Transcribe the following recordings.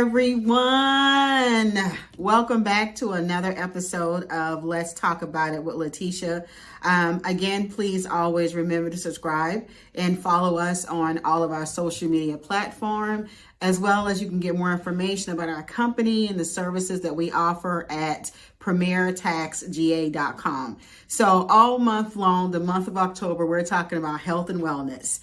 everyone. Welcome back to another episode of Let's Talk About It with Letitia. Again, please always remember to subscribe and follow us on all of our social media platforms, as well as you can get more information about our company and the services that we offer at PremierTaxGA.com. So all month long, the month of October, we're talking about health and wellness.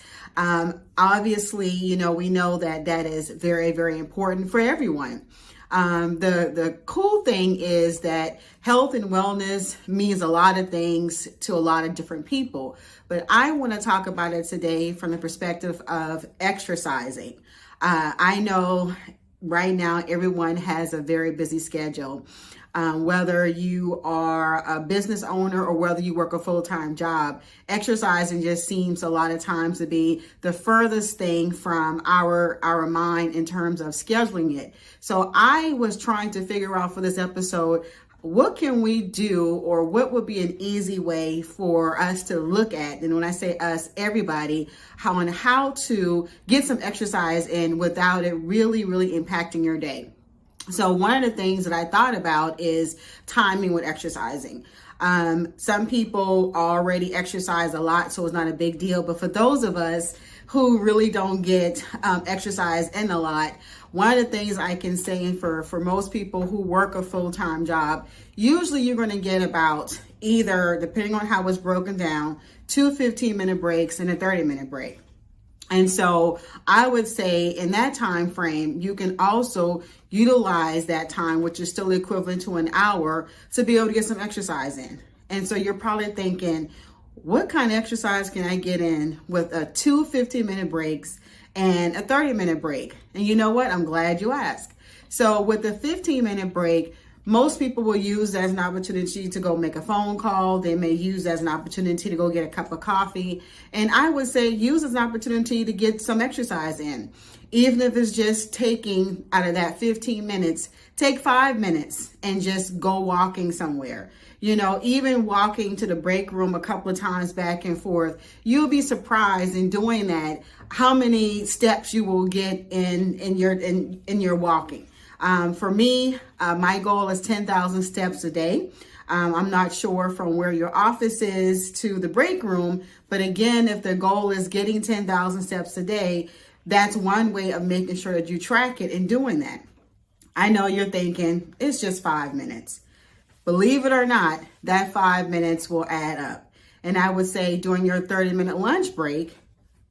Obviously, we know that that is very, very important for everyone. The cool thing is that health and wellness means a lot of things to a lot of different people, but I want to talk about it today from the perspective of exercising. I know right now everyone has a very busy schedule. Whether you are a business owner or whether you work a full-time job, exercising just seems a lot of times to be the furthest thing from our mind in terms of scheduling it. So I was trying to figure out for this episode, what can we do, or what would be an easy way for us to look at, and when I say us, everybody, how to get some exercise in without it really impacting your day. So one of the things that I thought about is timing with exercising. Some people already exercise a lot, so it's not a big deal. But for those of us who really don't get exercise in a lot, one of the things I can say for most people who work a full-time job, usually you're going to get about either, depending on how it's broken down, 2 15-minute breaks and a 30-minute break. And so I would say in that time frame, you can also utilize that time, which is still equivalent to an hour, to be able to get some exercise in. And so you're probably thinking, what kind of exercise can I get in with a 2 15-minute breaks and a 30-minute break? And you know what? I'm glad you asked. So with the 15-minute break, most people will use that as an opportunity to go make a phone call. They may use that as an opportunity to go get a cup of coffee. And I would say use as an opportunity to get some exercise in. Even if it's just taking out of that 15 minutes, take 5 minutes and just go walking somewhere. Even walking to the break room a couple of times back and forth, you'll be surprised in doing that how many steps you will get in your walking. For me, my goal is 10,000 steps a day. I'm not sure from where your office is to the break room, but again, if the goal is getting 10,000 steps a day, that's one way of making sure that you track it and doing that. I know you're thinking it's just 5 minutes. Believe it or not, that 5 minutes will add up. And I would say during your 30-minute lunch break,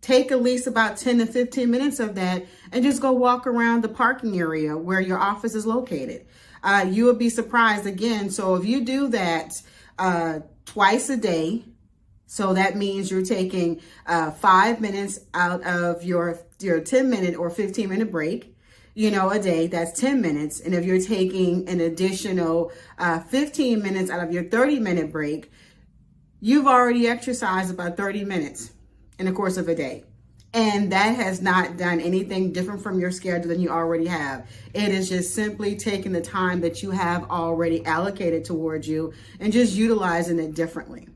take at least about 10 to 15 minutes of that and just go walk around the parking area where your office is located. You will be surprised again. So if you do that twice a day, so that means you're taking 5 minutes out of your 10-minute or 15-minute break, a day, that's 10 minutes. And if you're taking an additional 15 minutes out of your 30-minute break, you've already exercised about 30 minutes in the course of a day. And that has not done anything different from your schedule than you already have. It is just simply taking the time that you have already allocated towards you and just utilizing it differently.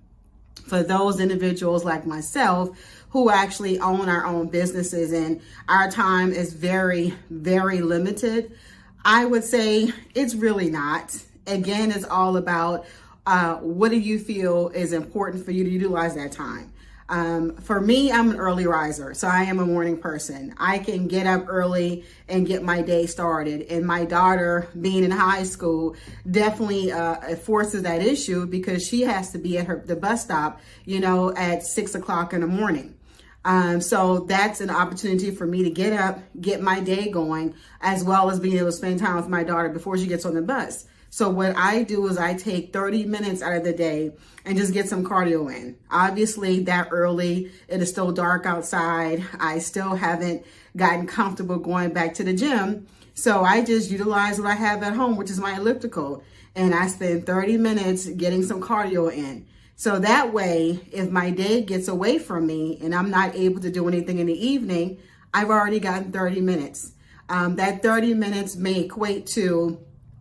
For those individuals like myself who actually own our own businesses and our time is very, very limited, I would say it's really not. Again, it's all about what do you feel is important for you to utilize that time. For me, I'm an early riser, so I am a morning person. I can get up early and get my day started. And my daughter, being in high school, definitely forces that issue because she has to be at the bus stop, at 6 o'clock in the morning. So that's an opportunity for me to get up, get my day going, as well as being able to spend time with my daughter before she gets on the bus. So what I do is I take 30 minutes out of the day and just get some cardio in. Obviously that early, it is still dark outside. I still haven't gotten comfortable going back to the gym. So I just utilize what I have at home, which is my elliptical. And I spend 30 minutes getting some cardio in. So that way, if my day gets away from me and I'm not able to do anything in the evening, I've already gotten 30 minutes. That 30 minutes may equate to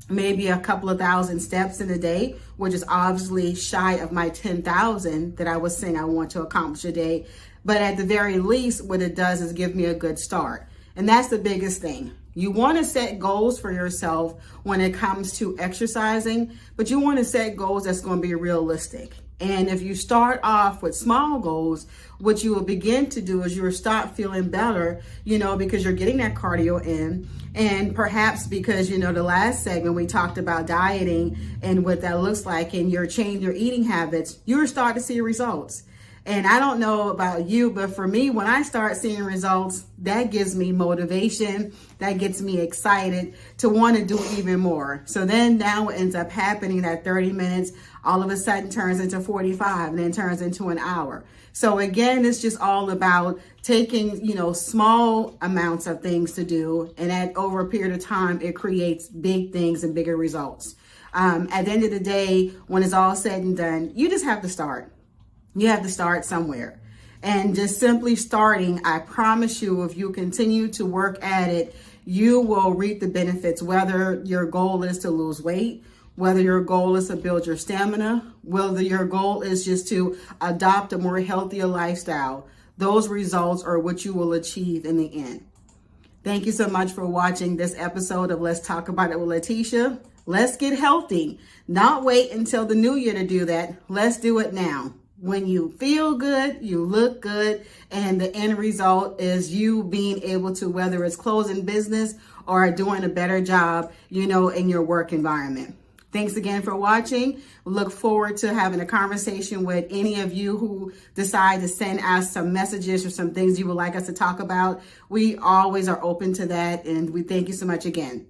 maybe a couple of thousand steps in a day, which is obviously shy of my 10,000 that I was saying I want to accomplish a day. But at the very least, what it does is give me a good start. And that's the biggest thing. You want to set goals for yourself when it comes to exercising, but you want to set goals that's going to be realistic. And if you start off with small goals, what you will begin to do is you will start feeling better, because you're getting that cardio in. And perhaps because, the last segment we talked about dieting and what that looks like, and you're changing your eating habits, you'll start to see results. And I don't know about you, but for me, when I start seeing results, that gives me motivation. That gets me excited to want to do even more. So then now what ends up happening, that 30 minutes all of a sudden turns into 45 and then turns into an hour. So again, it's just all about taking, small amounts of things to do. And at over a period of time, it creates big things and bigger results. At the end of the day, when it's all said and done, you just have to start. You have to start somewhere. And just simply starting, I promise you, if you continue to work at it, you will reap the benefits, whether your goal is to lose weight, whether your goal is to build your stamina, whether your goal is just to adopt a more healthier lifestyle. Those results are what you will achieve in the end. Thank you so much for watching this episode of Let's Talk About It with Letitia. Let's get healthy. Not wait until the new year to do that. Let's do it now. When you feel good, you look good, and the end result is you being able to, whether it's closing business or doing a better job, in your work environment. Thanks again for watching. Look forward to having a conversation with any of you who decide to send us some messages or some things you would like us to talk about. We always are open to that, and we thank you so much again.